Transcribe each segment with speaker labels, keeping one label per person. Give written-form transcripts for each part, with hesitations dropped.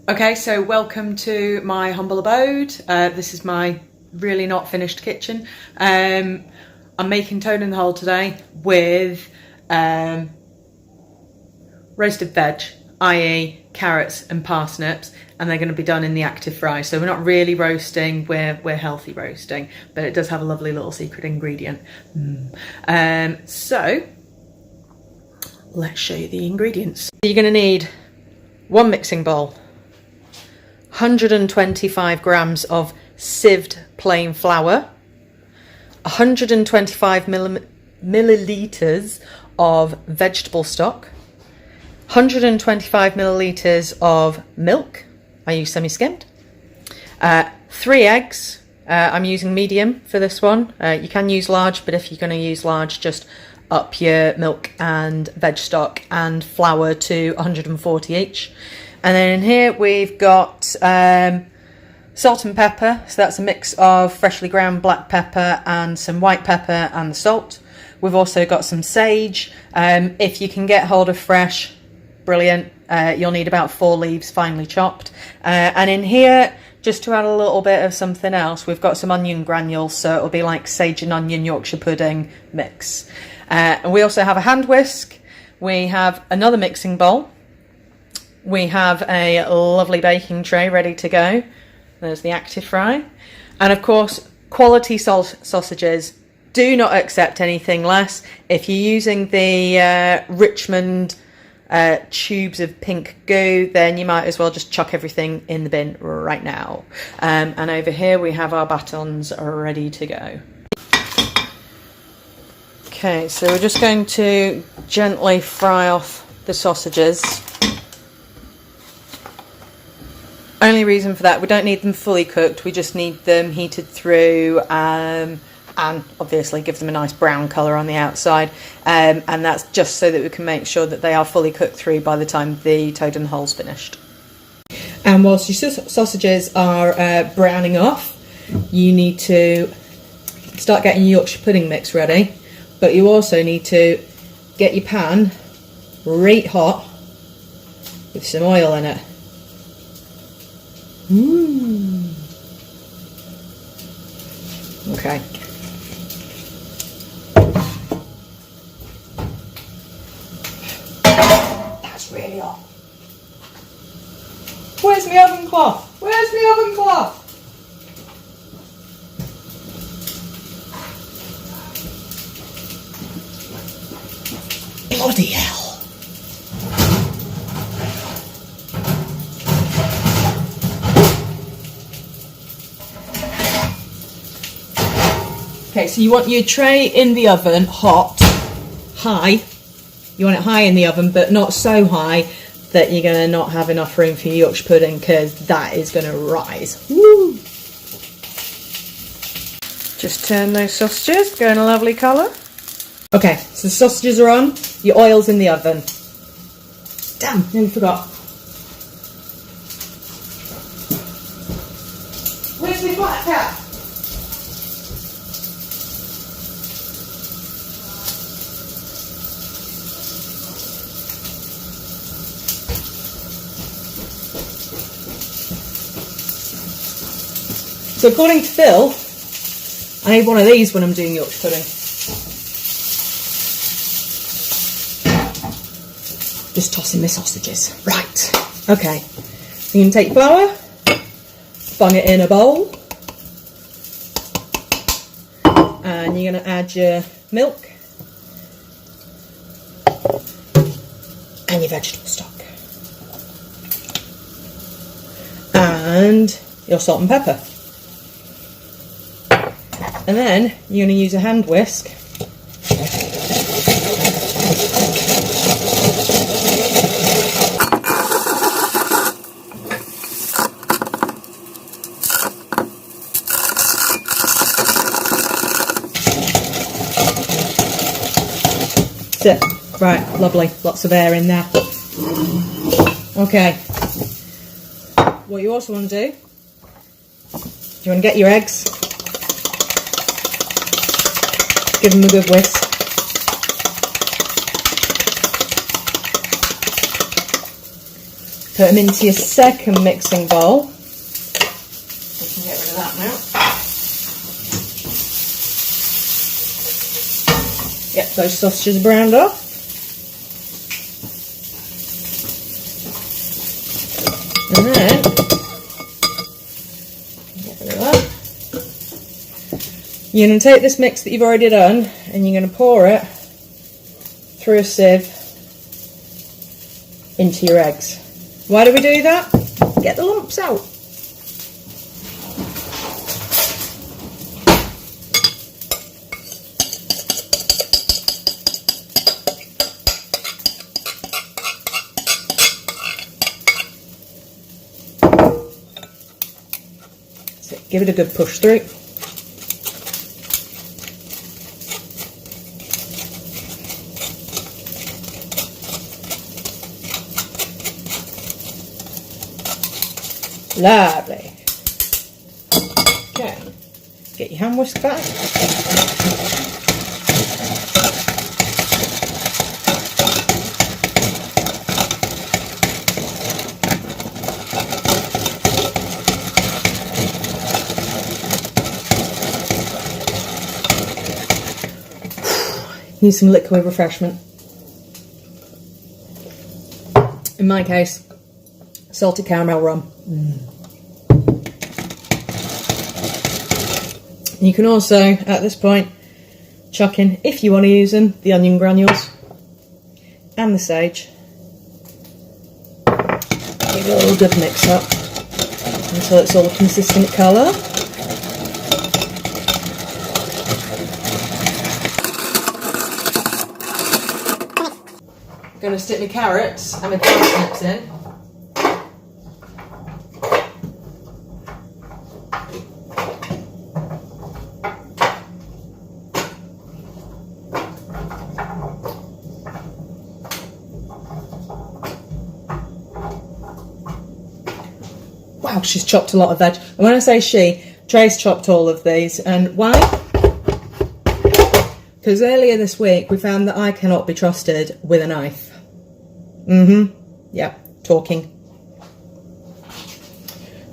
Speaker 1: Okay, so welcome to my humble abode. This is my really not finished kitchen. I'm making toad in the hole today with roasted veg, i.e. carrots and parsnips, and they're going to be done in the active fry. So we're not really roasting, we're healthy roasting, but it does have a lovely little secret ingredient. So let's show you the ingredients. You're going to need one mixing bowl, 125 grams of sieved plain flour, 125 millilitres of vegetable stock, 125 millilitres of milk, I use semi-skimmed, 3 eggs, I'm using medium for this one, you can use large, but if you're going to use large, just up your milk and veg stock and flour to 140 each. And then in here we've got salt and pepper, so that's a mix of freshly ground black pepper and some white pepper and the salt. We've also got some sage. If you can get hold of fresh, brilliant. You'll need about 4 leaves finely chopped. And in here, just to add a little bit of something else, we've got some onion granules, so it'll be like sage and onion Yorkshire pudding mix. And we also have a hand whisk. We have another mixing bowl. We have a lovely baking tray ready to go. There's the active fry. And of course, quality sausages. Do not accept anything less. If you're using the Richmond tubes of pink goo, then you might as well just chuck everything in the bin right now. And over here we have our batons ready to go. Okay, so we're just going to gently fry off the sausages. Only reason for that, we don't need them fully cooked, we just need them heated through and obviously give them a nice brown colour on the outside, and that's just so that we can make sure that they are fully cooked through by the time the toad in the hole's finished. And whilst your sausages are browning off, you need to start getting your Yorkshire pudding mix ready, but you also need to get your pan right hot with some oil in it. Okay. That's really hot. Where's my oven cloth? Where's my oven cloth? Bloody hell. Okay, so you want your tray in the oven hot, high. You want it high in the oven, but not so high that you're going to not have enough room for your Yorkshire pudding, because that is going to rise. Woo! Just turn those sausages, go in a lovely colour. Okay, so the sausages are on, your oil's in the oven. Damn, nearly forgot. Where's my flat cap? So according to Phil, I need one of these when I'm doing Yorkshire pudding. Just tossing my sausages. Right, okay. So you can take flour, bung it in a bowl, and you're going to add your milk and your vegetable stock. And your salt and pepper. And then you're going to use a hand whisk That's it. Right, lovely. Lots of air in there. Okay. What you also want to do, you want to get your eggs. Give them a good whisk. Put them into your second mixing bowl. We can get rid of that now. Yep, those sausages are browned off. And then, get rid of that. You're going to take this mix that you've already done and you're going to pour it through a sieve into your eggs. Why do we do that? Get the lumps out. So give it a good push through. Lovely. Okay, get your hand whisk back. Need some liquid refreshment. In my case, salted caramel rum. You can also, at this point, chuck in, if you want to use them, the onion granules and the sage. Give it a little good mix up until it's all a consistent colour. I'm going to stick my carrots and my parsnips in. Wow, she's chopped a lot of veg. And when I say she, Trace chopped all of these. And why? Because earlier this week we found that I cannot be trusted with a knife. Yeah, talking.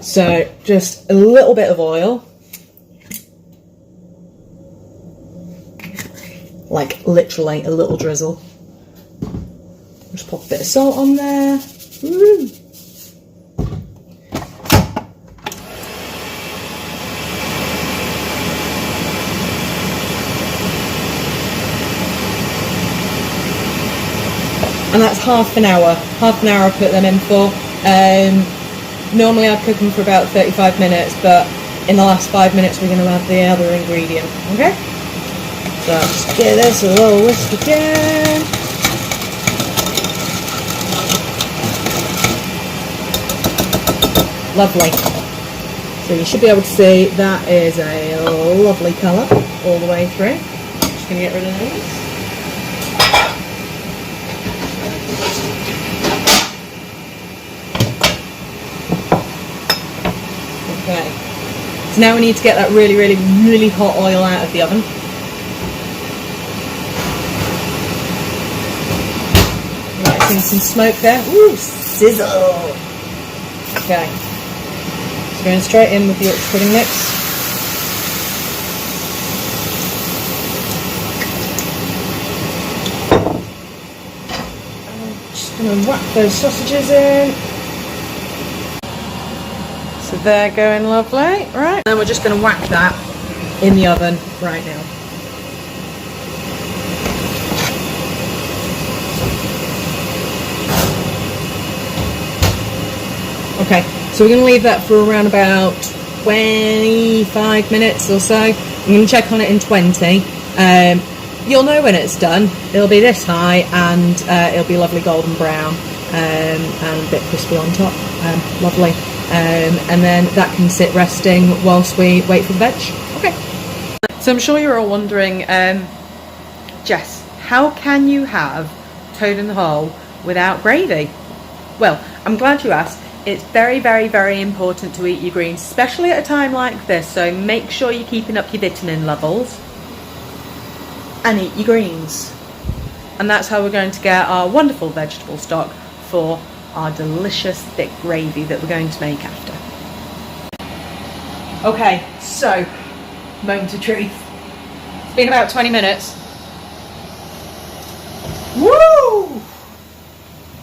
Speaker 1: So just a little bit of oil. Like literally a little drizzle. Just pop a bit of salt on there. Woo. And that's half an hour. Half an hour I put them in for. Normally I'd cook them for about 35 minutes, but in the last 5 minutes we're going to add the other ingredient. Okay? So I'll just give this a little whisk again. Lovely. So you should be able to see that is a lovely colour all the way through. Just going to get rid of these. Okay, so now we need to get that really, really, really hot oil out of the oven. Right, seeing some smoke there. Ooh, sizzle! Okay, so going straight in with the Yorkshire pudding mix. I'm just going to whack those sausages in. So they're going lovely, right? And we're just going to whack that in the oven right now. Okay, so we're going to leave that for around about 25 minutes or so. I'm going to check on it in 20. You'll know when it's done. It'll be this high and it'll be lovely golden brown and a bit crispy on top. Lovely. And then that can sit resting whilst we wait for the veg. Okay. So I'm sure you're all wondering, Jess, how can you have toad in the hole without gravy? Well, I'm glad you asked. It's very, very, very important to eat your greens, especially at a time like this. So make sure you're keeping up your vitamin levels and eat your greens. And that's how we're going to get our wonderful vegetable stock for our delicious thick gravy that we're going to make after. Okay, so, moment of truth. It's been about 20 minutes. Woo!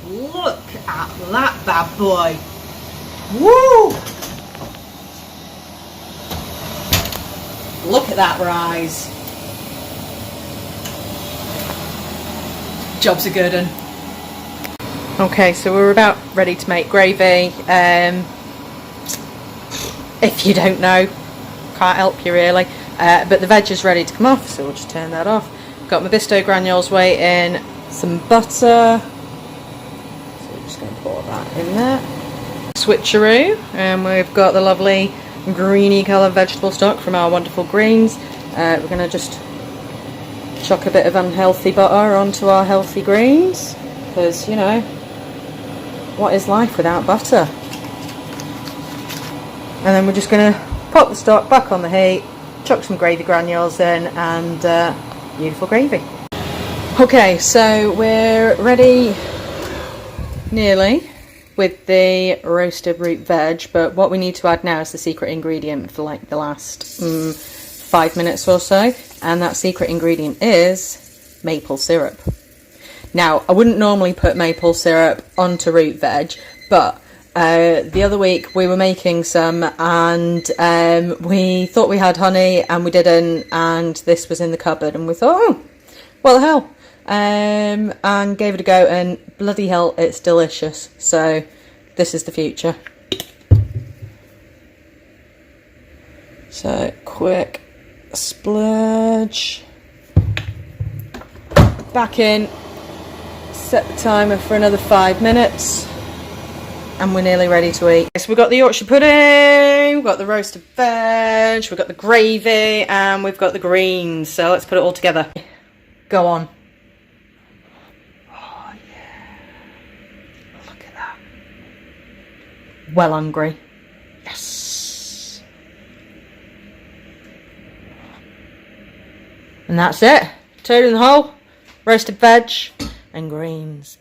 Speaker 1: Look at that bad boy. Woo! Look at that rise. Job's a good one. Okay, so we're about ready to make gravy. If you don't know, can't help you really. But the veg is ready to come off, so we'll just turn that off. Got my Bisto granules waiting, some butter. So we're just going to pour that in there. Switcheroo, and we've got the lovely greeny colour vegetable stock from our wonderful greens. We're going to just chuck a bit of unhealthy butter onto our healthy greens, because, you know, what is life without butter? And then we're just going to pop the stock back on the heat, chuck some gravy granules in, and beautiful gravy. Okay, so we're ready nearly with the roasted root veg, but what we need to add now is the secret ingredient for like the last 5 minutes or so, and that secret ingredient is maple syrup. Now, I wouldn't normally put maple syrup onto root veg, but the other week we were making some, and we thought we had honey and we didn't, and this was in the cupboard, and we thought, oh, what the hell, and gave it a go, and bloody hell, it's delicious. So this is the future. So quick splurge back in, set the timer for another 5 minutes, and we're nearly ready to eat. So we've got the Yorkshire pudding, we've got the roasted veg, we've got the gravy, and we've got the greens. So let's put it all together. Go on. Oh yeah. Look at that. Well hungry. Yes. And that's it. Toad in the hole, roasted veg, and greens.